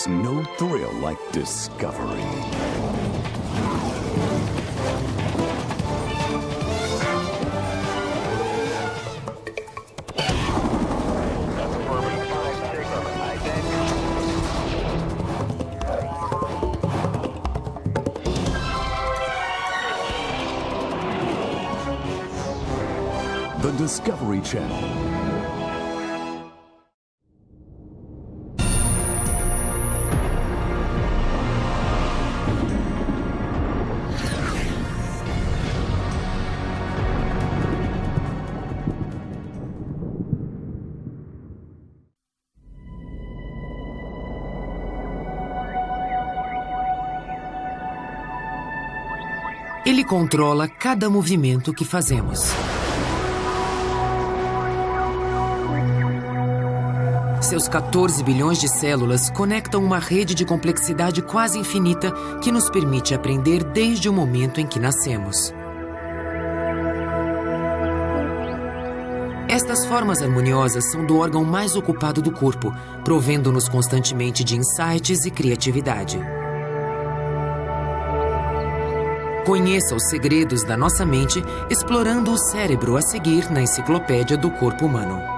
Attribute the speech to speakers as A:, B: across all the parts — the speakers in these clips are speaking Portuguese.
A: There's no thrill like discovery. The Discovery Channel.
B: Ele controla cada movimento que fazemos. Seus 14 bilhões de células conectam uma rede de complexidade quase infinita que nos permite aprender desde o momento em que nascemos. Estas formas harmoniosas são do órgão mais ocupado do corpo, provendo-nos constantemente de insights e criatividade. Conheça os segredos da nossa mente explorando o cérebro a seguir na Enciclopédia do Corpo Humano.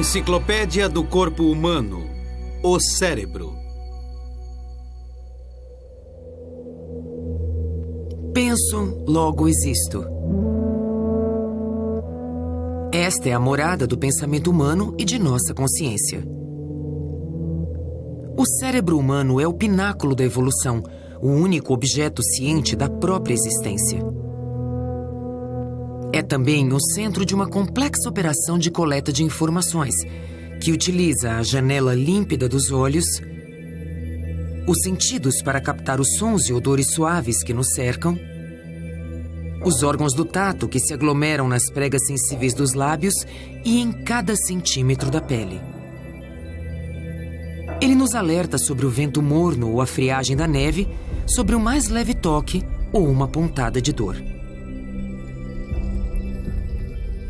C: Enciclopédia do Corpo Humano. O cérebro.
B: Penso, logo existo. Esta é a morada do pensamento humano e de nossa consciência. O cérebro humano é o pináculo da evolução, o único objeto ciente da própria existência. É também o centro de uma complexa operação de coleta de informações, que utiliza a janela límpida dos olhos, os sentidos para captar os sons e odores suaves que nos cercam, os órgãos do tato que se aglomeram nas pregas sensíveis dos lábios e em cada centímetro da pele. Ele nos alerta sobre o vento morno ou a friagem da neve, sobre o mais leve toque ou uma pontada de dor.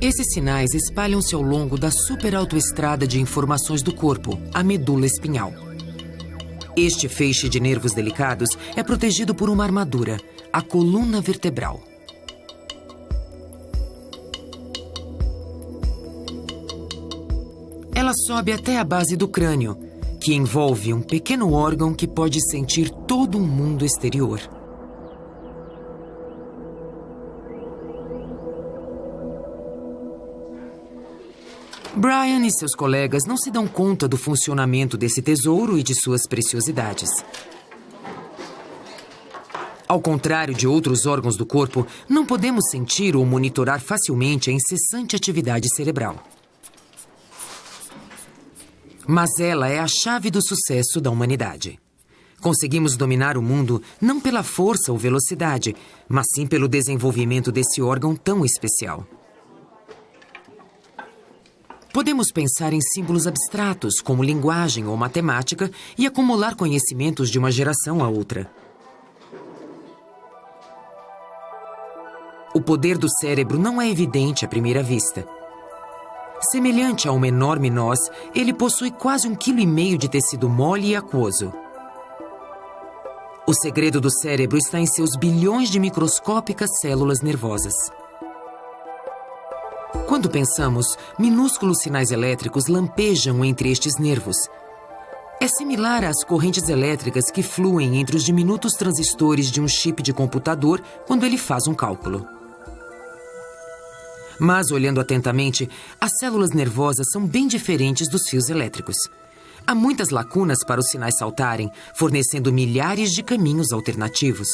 B: Esses sinais espalham-se ao longo da superautoestrada de informações do corpo, a medula espinhal. Este feixe de nervos delicados é protegido por uma armadura, a coluna vertebral. Ela sobe até a base do crânio, que envolve um pequeno órgão que pode sentir todo o mundo exterior. Brian e seus colegas não se dão conta do funcionamento desse tesouro e de suas preciosidades. Ao contrário de outros órgãos do corpo, não podemos sentir ou monitorar facilmente a incessante atividade cerebral. Mas ela é a chave do sucesso da humanidade. Conseguimos dominar o mundo não pela força ou velocidade, mas sim pelo desenvolvimento desse órgão tão especial. Podemos pensar em símbolos abstratos, como linguagem ou matemática, e acumular conhecimentos de uma geração a outra. O poder do cérebro não é evidente à primeira vista. Semelhante a uma enorme noz, ele possui quase 1,5 kg de tecido mole e aquoso. O segredo do cérebro está em seus bilhões de microscópicas células nervosas. Quando pensamos, minúsculos sinais elétricos lampejam entre estes nervos. É similar às correntes elétricas que fluem entre os diminutos transistores de um chip de computador quando ele faz um cálculo. Mas, olhando atentamente, as células nervosas são bem diferentes dos fios elétricos. Há muitas lacunas para os sinais saltarem, fornecendo milhares de caminhos alternativos.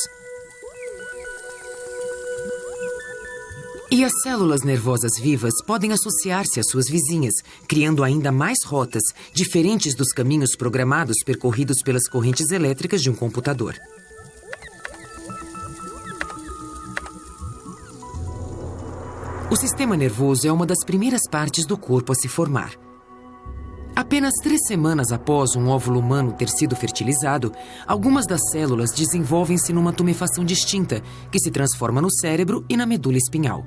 B: E as células nervosas vivas podem associar-se às suas vizinhas, criando ainda mais rotas, diferentes dos caminhos programados percorridos pelas correntes elétricas de um computador. O sistema nervoso é uma das primeiras partes do corpo a se formar. Apenas 3 semanas após um óvulo humano ter sido fertilizado, algumas das células desenvolvem-se numa tumefação distinta, que se transforma no cérebro e na medula espinhal.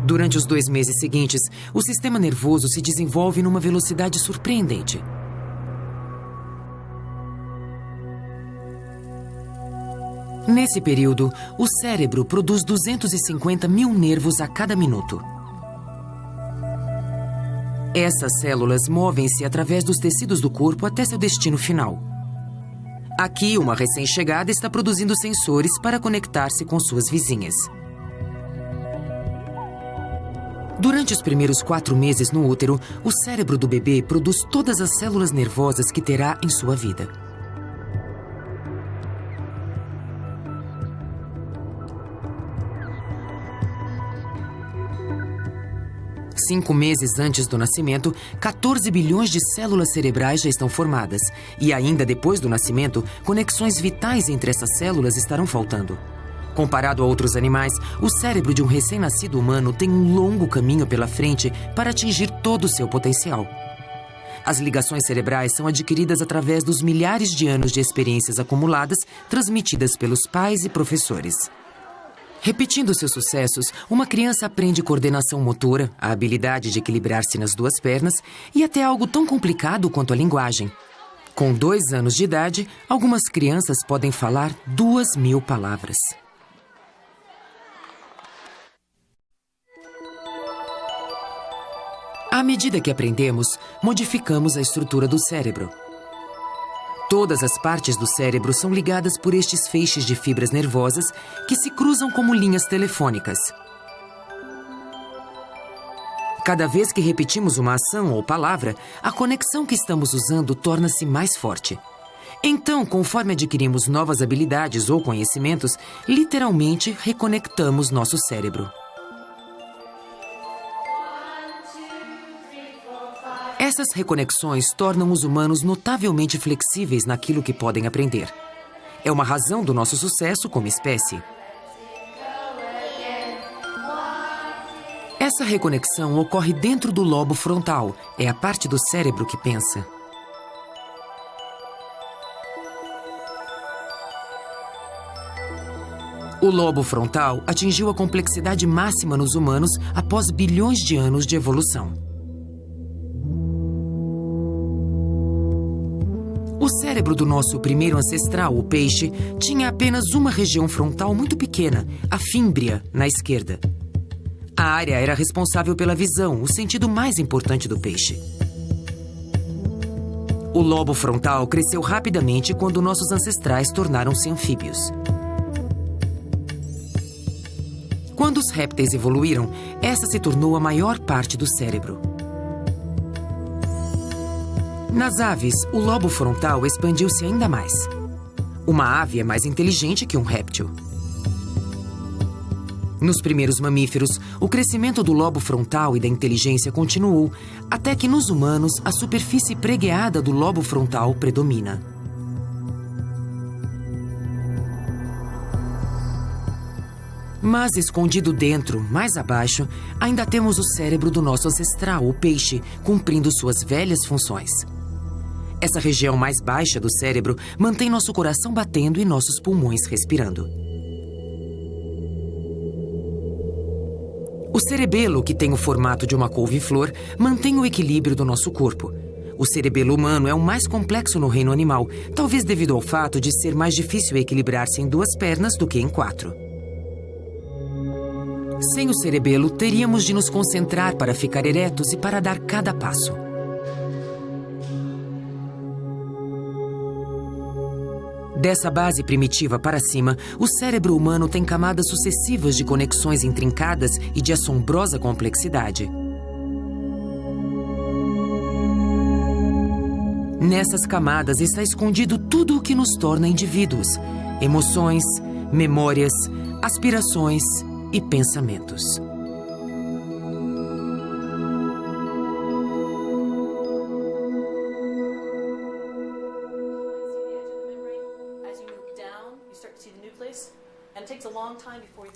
B: Durante os 2 meses seguintes, o sistema nervoso se desenvolve numa velocidade surpreendente. Nesse período, o cérebro produz 250 mil nervos a cada minuto. Essas células movem-se através dos tecidos do corpo até seu destino final. Aqui, uma recém-chegada está produzindo sensores para conectar-se com suas vizinhas. Durante os primeiros 4 meses no útero, o cérebro do bebê produz todas as células nervosas que terá em sua vida. Cinco meses antes do nascimento, 14 bilhões de células cerebrais já estão formadas. E ainda depois do nascimento, conexões vitais entre essas células estarão faltando. Comparado a outros animais, o cérebro de um recém-nascido humano tem um longo caminho pela frente para atingir todo o seu potencial. As ligações cerebrais são adquiridas através dos milhares de anos de experiências acumuladas, transmitidas pelos pais e professores. Repetindo seus sucessos, uma criança aprende coordenação motora, a habilidade de equilibrar-se nas 2 pernas e até algo tão complicado quanto a linguagem. Com 2 anos de idade, algumas crianças podem falar 2.000 palavras. À medida que aprendemos, modificamos a estrutura do cérebro. Todas as partes do cérebro são ligadas por estes feixes de fibras nervosas que se cruzam como linhas telefônicas. Cada vez que repetimos uma ação ou palavra, a conexão que estamos usando torna-se mais forte. Então, conforme adquirimos novas habilidades ou conhecimentos, literalmente reconectamos nosso cérebro. Essas reconexões tornam os humanos notavelmente flexíveis naquilo que podem aprender. É uma razão do nosso sucesso como espécie. Essa reconexão ocorre dentro do lobo frontal, é a parte do cérebro que pensa. O lobo frontal atingiu a complexidade máxima nos humanos após bilhões de anos de evolução. O cérebro do nosso primeiro ancestral, o peixe, tinha apenas uma região frontal muito pequena, a fímbria, na esquerda. A área era responsável pela visão, o sentido mais importante do peixe. O lobo frontal cresceu rapidamente quando nossos ancestrais tornaram-se anfíbios. Quando os répteis evoluíram, essa se tornou a maior parte do cérebro. Nas aves, o lobo frontal expandiu-se ainda mais. Uma ave é mais inteligente que um réptil. Nos primeiros mamíferos, o crescimento do lobo frontal e da inteligência continuou, até que nos humanos a superfície pregueada do lobo frontal predomina. Mas escondido dentro, mais abaixo, ainda temos o cérebro do nosso ancestral, o peixe, cumprindo suas velhas funções. Essa região mais baixa do cérebro mantém nosso coração batendo e nossos pulmões respirando. O cerebelo, que tem o formato de uma couve-flor, mantém o equilíbrio do nosso corpo. O cerebelo humano é o mais complexo no reino animal, talvez devido ao fato de ser mais difícil equilibrar-se em 2 pernas do que em 4. Sem o cerebelo, teríamos de nos concentrar para ficar eretos e para dar cada passo. Dessa base primitiva para cima, o cérebro humano tem camadas sucessivas de conexões intrincadas e de assombrosa complexidade. Nessas camadas está escondido tudo o que nos torna indivíduos: emoções, memórias, aspirações, e pensamentos.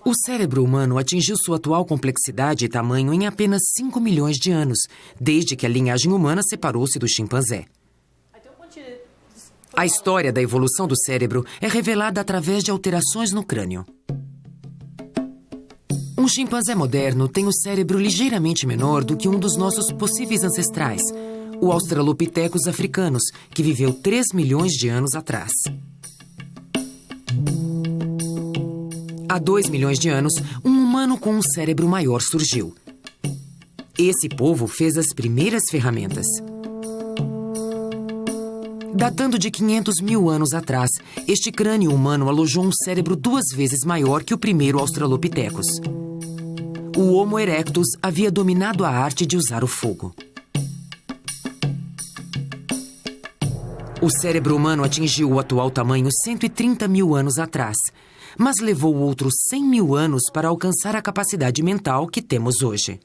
B: O cérebro humano atingiu sua atual complexidade e tamanho em apenas 5 milhões de anos, desde que a linhagem humana separou-se do chimpanzé. A história da evolução do cérebro é revelada através de alterações no crânio. Um chimpanzé moderno tem o cérebro ligeiramente menor do que um dos nossos possíveis ancestrais, o Australopithecus africanus, que viveu 3 milhões de anos atrás. Há 2 milhões de anos, um humano com um cérebro maior surgiu. Esse povo fez as primeiras ferramentas. Datando de 500 mil anos atrás, este crânio humano alojou um cérebro 2 vezes maior que o primeiro Australopithecus. O Homo erectus havia dominado a arte de usar o fogo. O cérebro humano atingiu o atual tamanho 130 mil anos atrás, mas levou outros 100 mil anos para alcançar a capacidade mental que temos hoje.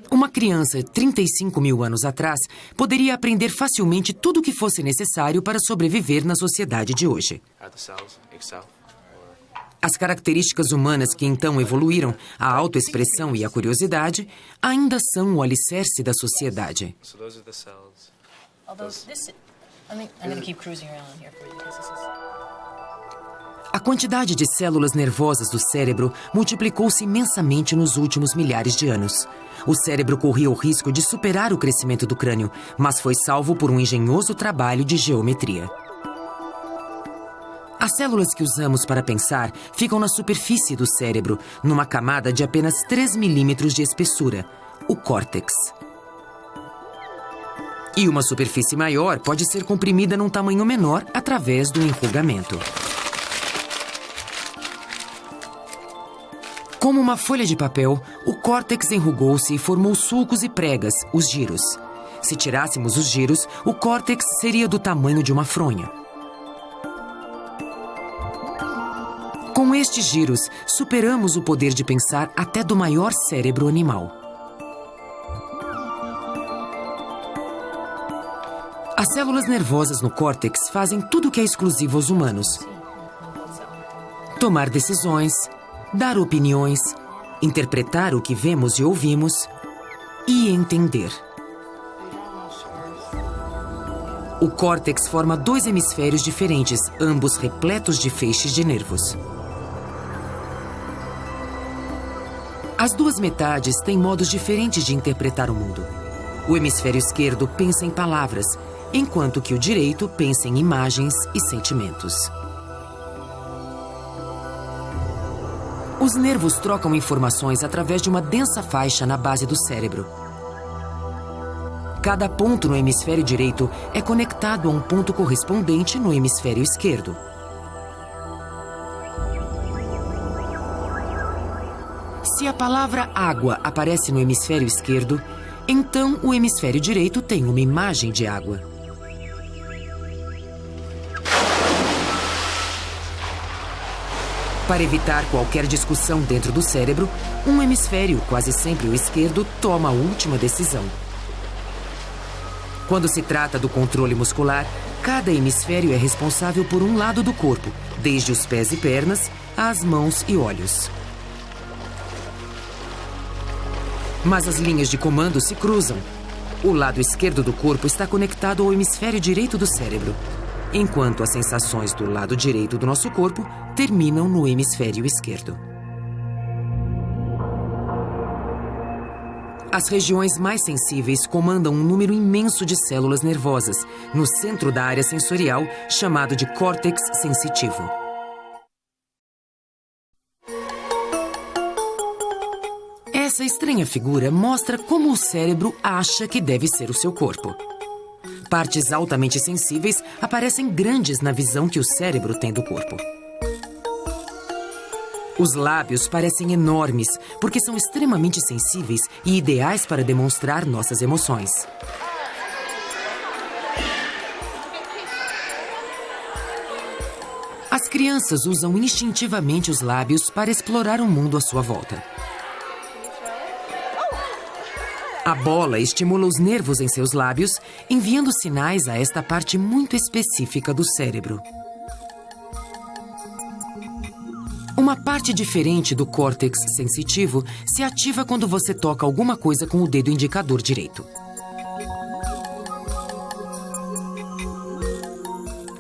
B: Uma criança 35 mil anos atrás poderia aprender facilmente tudo o que fosse necessário para sobreviver na sociedade de hoje. As características humanas que então evoluíram, a autoexpressão e a curiosidade, ainda são o alicerce da sociedade. A quantidade de células nervosas do cérebro multiplicou-se imensamente nos últimos milhares de anos. O cérebro corria o risco de superar o crescimento do crânio, mas foi salvo por um engenhoso trabalho de geometria. As células que usamos para pensar ficam na superfície do cérebro, numa camada de apenas 3 milímetros de espessura, o córtex. E uma superfície maior pode ser comprimida num tamanho menor através do enrugamento. Como uma folha de papel, o córtex enrugou-se e formou sulcos e pregas, os giros. Se tirássemos os giros, o córtex seria do tamanho de uma fronha. Com estes giros, superamos o poder de pensar até do maior cérebro animal. As células nervosas no córtex fazem tudo o que é exclusivo aos humanos: tomar decisões, dar opiniões, interpretar o que vemos e ouvimos e entender. O córtex forma 2 hemisférios diferentes, ambos repletos de feixes de nervos. As 2 metades têm modos diferentes de interpretar o mundo. O hemisfério esquerdo pensa em palavras, enquanto que o direito pensa em imagens e sentimentos. Os nervos trocam informações através de uma densa faixa na base do cérebro. Cada ponto no hemisfério direito é conectado a um ponto correspondente no hemisfério esquerdo. Se a palavra água aparece no hemisfério esquerdo, então o hemisfério direito tem uma imagem de água. Para evitar qualquer discussão dentro do cérebro, um hemisfério, quase sempre o esquerdo, toma a última decisão. Quando se trata do controle muscular, cada hemisfério é responsável por um lado do corpo, desde os pés e pernas às mãos e olhos. Mas as linhas de comando se cruzam. O lado esquerdo do corpo está conectado ao hemisfério direito do cérebro, enquanto as sensações do lado direito do nosso corpo terminam no hemisfério esquerdo. As regiões mais sensíveis comandam um número imenso de células nervosas, no centro da área sensorial, chamado de córtex sensitivo. Essa estranha figura mostra como o cérebro acha que deve ser o seu corpo. Partes altamente sensíveis aparecem grandes na visão que o cérebro tem do corpo. Os lábios parecem enormes porque são extremamente sensíveis e ideais para demonstrar nossas emoções. crianças usam instintivamente os lábios para explorar o mundo à sua volta. A bola estimula os nervos em seus lábios, enviando sinais a esta parte muito específica do cérebro. Uma parte diferente do córtex sensitivo se ativa quando você toca alguma coisa com o dedo indicador direito.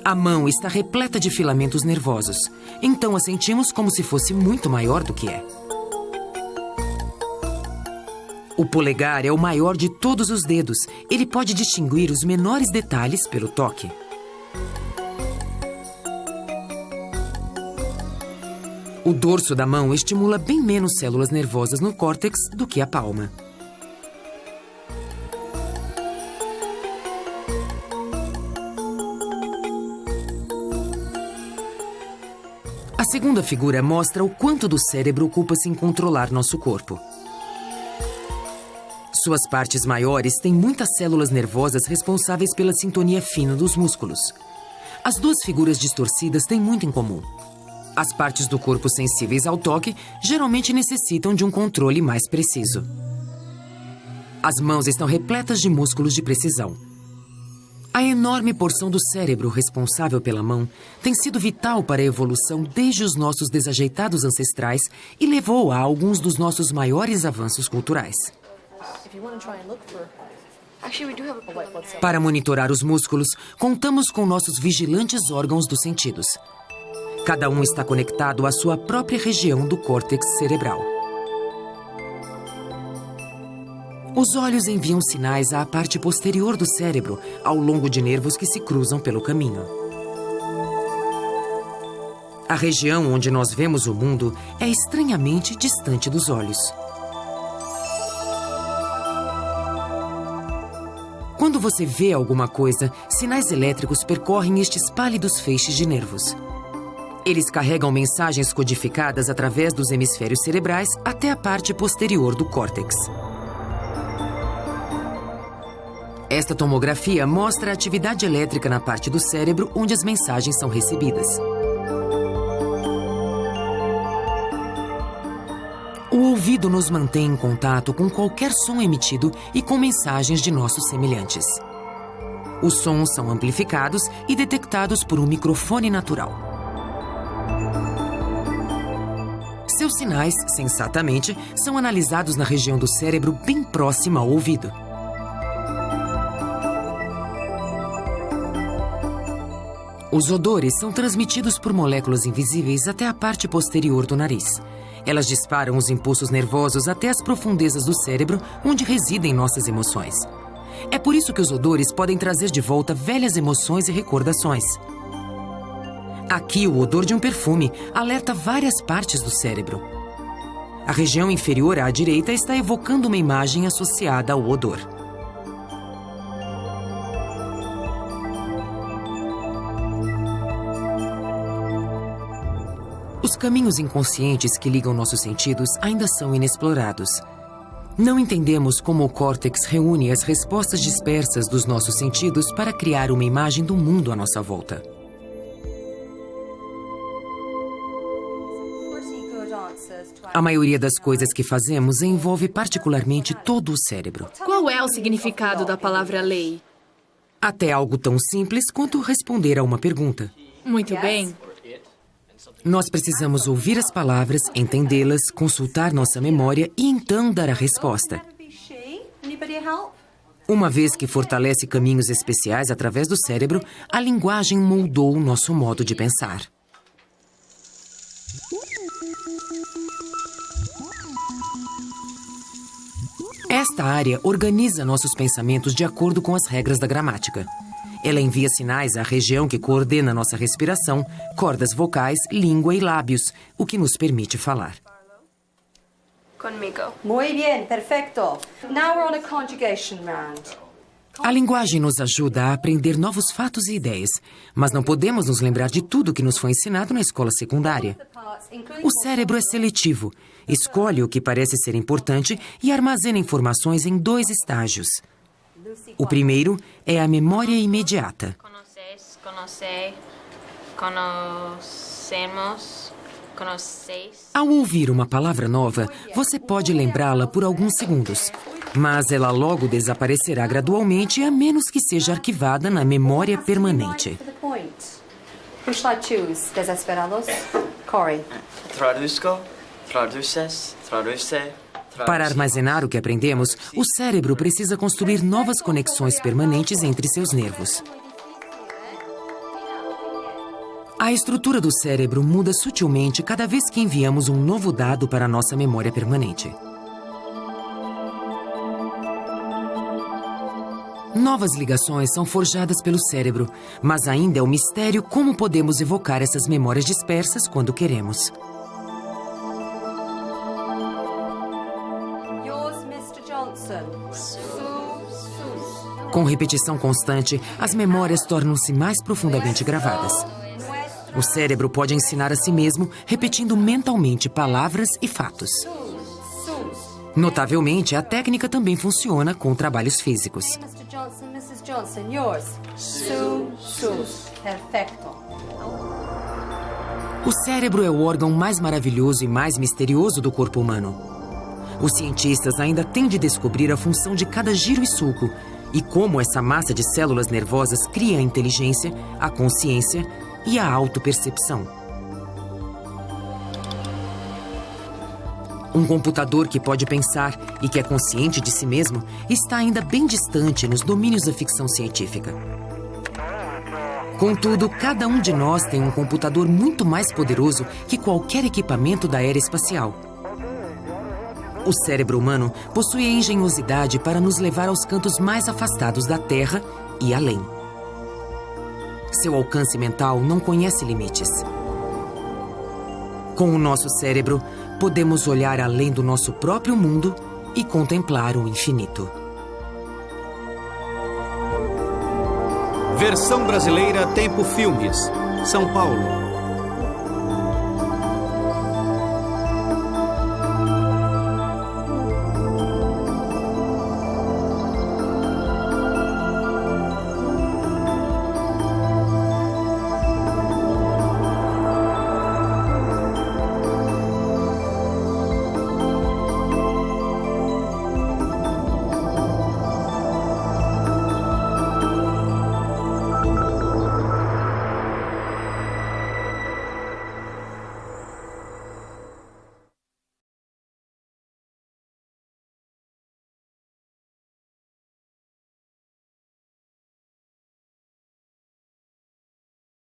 B: A mão está repleta de filamentos nervosos, então a sentimos como se fosse muito maior do que é. O polegar é o maior de todos os dedos. Ele pode distinguir os menores detalhes pelo toque. O dorso da mão estimula bem menos células nervosas no córtex do que a palma. A segunda figura mostra o quanto do cérebro ocupa-se em controlar nosso corpo. Suas partes maiores têm muitas células nervosas responsáveis pela sintonia fina dos músculos. As duas figuras distorcidas têm muito em comum. As partes do corpo sensíveis ao toque geralmente necessitam de um controle mais preciso. As mãos estão repletas de músculos de precisão. A enorme porção do cérebro responsável pela mão tem sido vital para a evolução desde os nossos desajeitados ancestrais e levou a alguns dos nossos maiores avanços culturais. Para monitorar os músculos, contamos com nossos vigilantes órgãos dos sentidos. Cada um está conectado à sua própria região do córtex cerebral. Os olhos enviam sinais à parte posterior do cérebro, ao longo de nervos que se cruzam pelo caminho. A região onde nós vemos o mundo é estranhamente distante dos olhos. Quando você vê alguma coisa, sinais elétricos percorrem estes pálidos feixes de nervos. Eles carregam mensagens codificadas através dos hemisférios cerebrais até a parte posterior do córtex. Esta tomografia mostra a atividade elétrica na parte do cérebro onde as mensagens são recebidas. O ouvido nos mantém em contato com qualquer som emitido e com mensagens de nossos semelhantes. Os sons são amplificados e detectados por um microfone natural. Seus sinais, sensatamente, são analisados na região do cérebro bem próxima ao ouvido. Os odores são transmitidos por moléculas invisíveis até a parte posterior do nariz. Elas disparam os impulsos nervosos até as profundezas do cérebro, onde residem nossas emoções. É por isso que os odores podem trazer de volta velhas emoções e recordações. Aqui, o odor de um perfume alerta várias partes do cérebro. A região inferior à direita está evocando uma imagem associada ao odor. Os caminhos inconscientes que ligam nossos sentidos ainda são inexplorados. Não entendemos como o córtex reúne as respostas dispersas dos nossos sentidos para criar uma imagem do mundo à nossa volta. A maioria das coisas que fazemos envolve particularmente todo o cérebro.
D: Qual é o significado da palavra lei?
B: Até algo tão simples quanto responder a uma pergunta.
D: Muito bem.
B: Nós precisamos ouvir as palavras, entendê-las, consultar nossa memória e então dar a resposta. Uma vez que fortalece caminhos especiais através do cérebro, a linguagem moldou o nosso modo de pensar. Esta área organiza nossos pensamentos de acordo com as regras da gramática. Ela envia sinais à região que coordena nossa respiração, cordas vocais, língua e lábios, o que nos permite falar.
E: Conmigo.
F: Muy bien, perfecto. Now we're on a conjugation round.
B: A linguagem nos ajuda a aprender novos fatos e ideias, mas não podemos nos lembrar de tudo que nos foi ensinado na escola secundária. O cérebro é seletivo, escolhe o que parece ser importante e armazena informações em 2 estágios. O primeiro é a memória imediata. Ao ouvir uma palavra nova, você pode lembrá-la por alguns segundos, mas ela logo desaparecerá gradualmente, a menos que seja arquivada na memória permanente.
F: For the point. Who shall I choose? Desesperados? Corey.
B: Para armazenar o que aprendemos, o cérebro precisa construir novas conexões permanentes entre seus nervos. A estrutura do cérebro muda sutilmente cada vez que enviamos um novo dado para a nossa memória permanente. Novas ligações são forjadas pelo cérebro, mas ainda é um mistério como podemos evocar essas memórias dispersas quando queremos.
F: Yours, Mr. Johnson.
B: Com repetição constante, as memórias tornam-se mais profundamente gravadas. O cérebro pode ensinar a si mesmo, repetindo mentalmente palavras e fatos. Notavelmente, a técnica também funciona com trabalhos físicos.
F: Mr. Johnson, Mrs. Johnson, yours. Perfecto.
B: O cérebro é o órgão mais maravilhoso e mais misterioso do corpo humano. Os cientistas ainda têm de descobrir a função de cada giro e sulco e como essa massa de células nervosas cria a inteligência, a consciência e a autopercepção. Um computador que pode pensar e que é consciente de si mesmo está ainda bem distante nos domínios da ficção científica. Contudo, cada um de nós tem um computador muito mais poderoso que qualquer equipamento da era espacial. O cérebro humano possui a engenhosidade para nos levar aos cantos mais afastados da Terra e além. Seu alcance mental não conhece limites. Com o nosso cérebro, podemos olhar além do nosso próprio mundo e contemplar o infinito.
C: Versão brasileira Tempo Filmes, São Paulo.